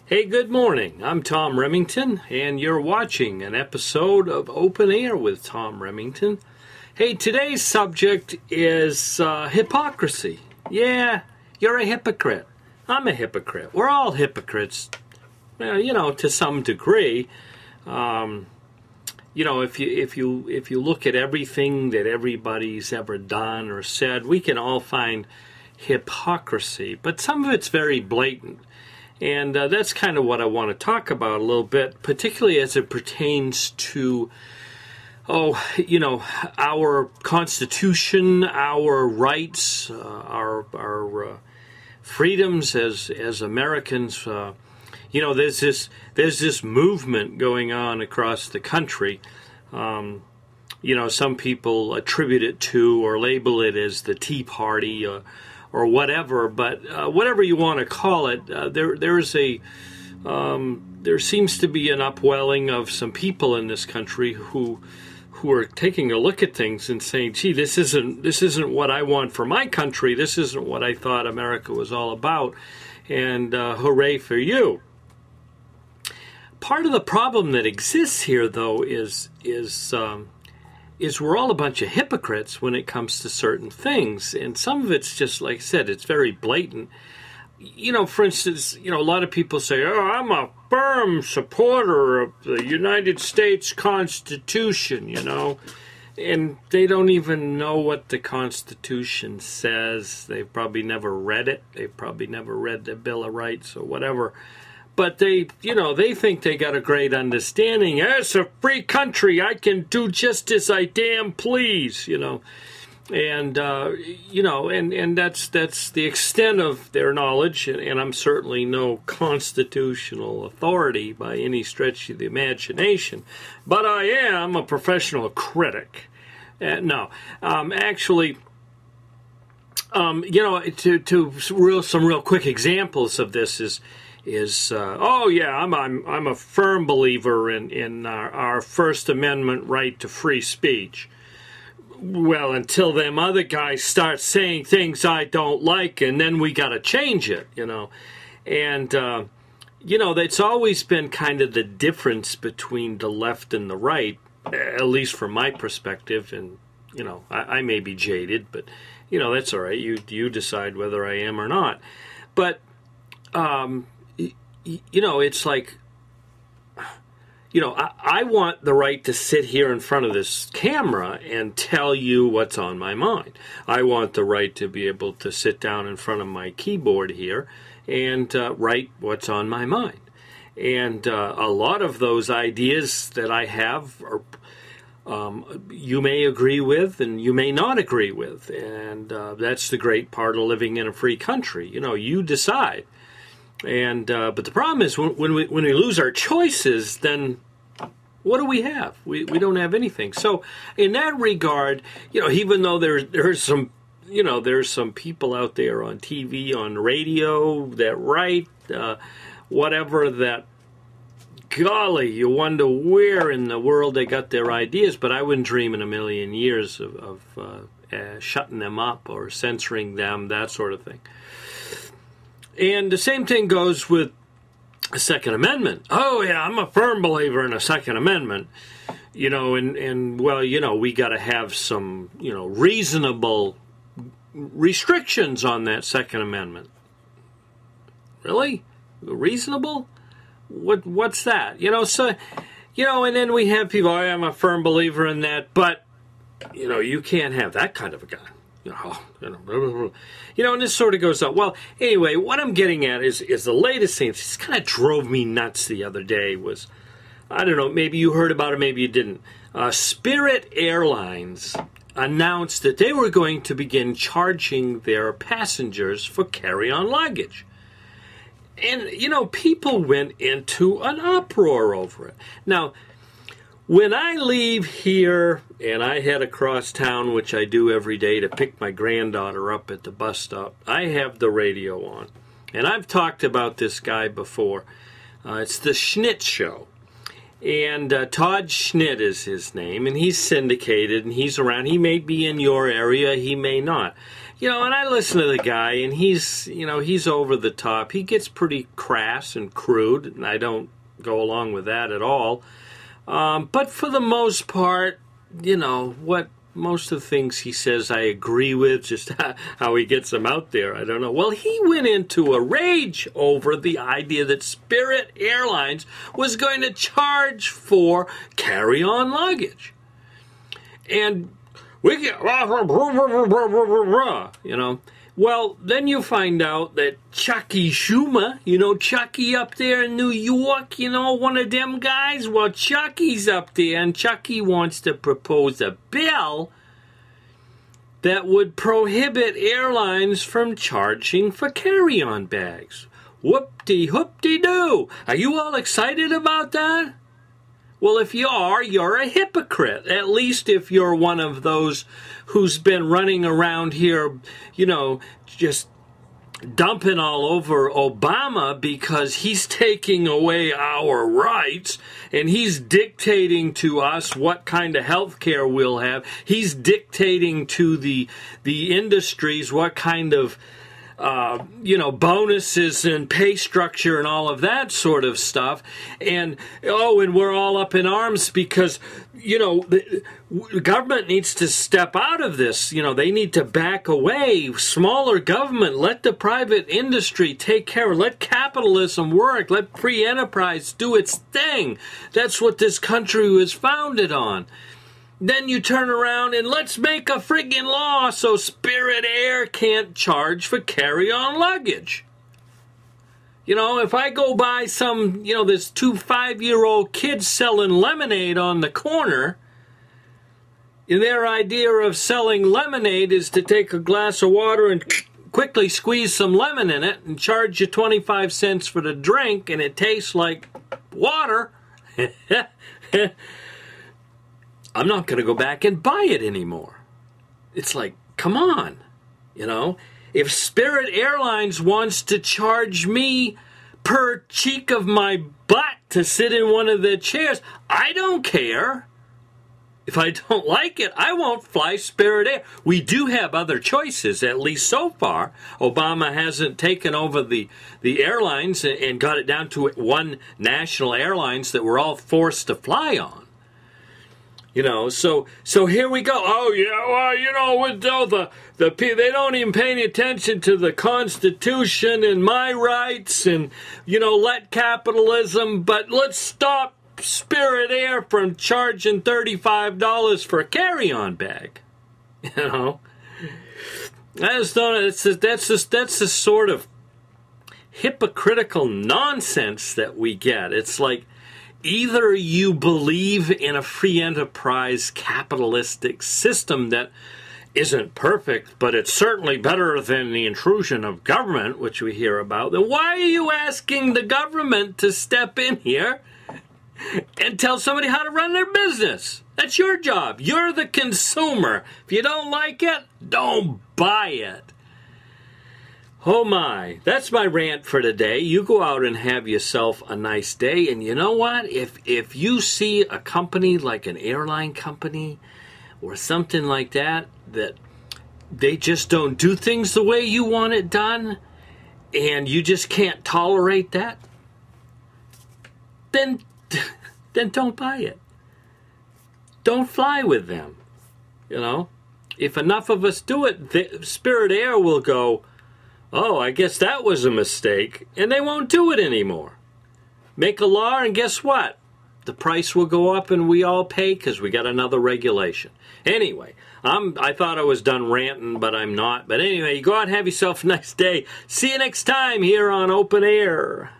Hey, good morning. I'm Tom Remington, and you're watching an episode of Open Air with Tom Remington. Hey, today's subject is hypocrisy. Yeah, you're a hypocrite. I'm a hypocrite. We're all hypocrites, to some degree. If you look at everything that everybody's ever done or said, we can all find hypocrisy, but some of it's very blatant. And that's kind of what I want to talk about a little bit, particularly as it pertains to, our Constitution, our rights, our freedoms as Americans. There's this movement going on across the country. Some people attribute it to or label it as the Tea Party or whatever, but whatever you want to call it, there seems to be an upwelling of some people in this country who are taking a look at things and saying, "Gee, this isn't what I want for my country. This isn't what I thought America was all about." And hooray for you! Part of the problem that exists here, though, is we're all a bunch of hypocrites when it comes to certain things. And some of it's just, like I said, it's very blatant. For instance, a lot of people say, "Oh, I'm a firm supporter of the United States Constitution," and they don't even know what the Constitution says. They've probably never read it. They've probably never read the Bill of Rights or whatever. But they think they got a great understanding. It's a free country. I can do just as I damn please, and that's the extent of their knowledge. And I'm certainly no constitutional authority by any stretch of the imagination, but I am a professional critic. Some real quick examples of this is I'm a firm believer in our First Amendment right to free speech. Well, until them other guys start saying things I don't like, and then we got to change it, And it's always been kind of the difference between the left and the right, at least from my perspective. And I may be jaded, but that's all right. You decide whether I am or not. But it's like, I want the right to sit here in front of this camera and tell you what's on my mind. I want the right to be able to sit down in front of my keyboard here and write what's on my mind. And a lot of those ideas that I have are, you may agree with and you may not agree with. And that's the great part of living in a free country. You decide. And but the problem is when we lose our choices, then what do we have? We don't have anything. So in that regard, even though there's some people out there on TV, on radio that write whatever that, golly, you wonder where in the world they got their ideas. But I wouldn't dream in a million years of shutting them up or censoring them, that sort of thing. And the same thing goes with a Second Amendment. Oh, yeah, I'm a firm believer in a Second Amendment. We got to have some, reasonable restrictions on that Second Amendment. Really? Reasonable? What's that? And then we have people, I'm a firm believer in that, but, you can't have that kind of a gun. And this sort of goes up. Well, anyway, what I'm getting at is the latest thing. This kind of drove me nuts the other day was, I don't know, maybe you heard about it, maybe you didn't. Spirit Airlines announced that they were going to begin charging their passengers for carry-on luggage. And, people went into an uproar over it. Now, when I leave here and I head across town, which I do every day to pick my granddaughter up at the bus stop, I have the radio on. And I've talked about this guy before. It's the Schnitz Show. And Todd Schnitt is his name, and he's syndicated, and he's around. He may be in your area, he may not. You know, and I listen to the guy, and he's over the top. He gets pretty crass and crude, and I don't go along with that at all. But for the most part, you know, most of the things he says I agree with, just how he gets them out there, I don't know. Well, he went into a rage over the idea that Spirit Airlines was going to charge for carry-on luggage. And we get, you know. Well, then you find out that Chucky Schumer, you know, Chucky up there in New York, you know, one of them guys, well, Chucky's up there, and Chucky wants to propose a bill that would prohibit airlines from charging for carry-on bags. Whoop-de-hoop-de-doo. Are you all excited about that? Well, if you are, you're a hypocrite. At least if you're one of those who's been running around here, you know, just dumping all over Obama because he's taking away our rights and he's dictating to us what kind of health care we'll have. He's dictating to the industries what kind of you know, bonuses and pay structure and all of that sort of stuff. And we're all up in arms because, you know, the government needs to step out of this. You know, they need to back away. Smaller government, let the private industry take care. Let capitalism work. Let free enterprise do its thing. That's what this country was founded on. Then you turn around and let's make a friggin' law so Spirit Air can't charge for carry-on luggage. You know, if I go by some, you know, there's 2 5-year-old kids selling lemonade on the corner, and their idea of selling lemonade is to take a glass of water and quickly squeeze some lemon in it and charge you 25 cents for the drink, and it tastes like water. I'm not going to go back and buy it anymore. It's like, come on, you know. If Spirit Airlines wants to charge me per cheek of my butt to sit in one of their chairs, I don't care. If I don't like it, I won't fly Spirit Air. We do have other choices, at least so far. Obama hasn't taken over the airlines and got it down to one national airlines that we're all forced to fly on. You know, so here we go. Oh, yeah, well, you know, with the people, they don't even pay any attention to the Constitution and my rights and, you know, let capitalism, but let's stop Spirit Air from charging $35 for a carry-on bag. You know, I just don't. That's the sort of hypocritical nonsense that we get. It's like, either you believe in a free enterprise capitalistic system that isn't perfect, but it's certainly better than the intrusion of government, which we hear about, then why are you asking the government to step in here and tell somebody how to run their business? That's your job. You're the consumer. If you don't like it, don't buy it. Oh my, that's my rant for today. You go out and have yourself a nice day. And you know what? If you see a company like an airline company or something like that, that they just don't do things the way you want it done, and you just can't tolerate that, then don't buy it. Don't fly with them. You know? If enough of us do it, Spirit Air will go, oh, I guess that was a mistake, and they won't do it anymore. Make a law, and guess what? The price will go up, and we all pay because we got another regulation. Anyway, I thought I was done ranting, but I'm not. But anyway, you go out and have yourself a nice day. See you next time here on Open Air.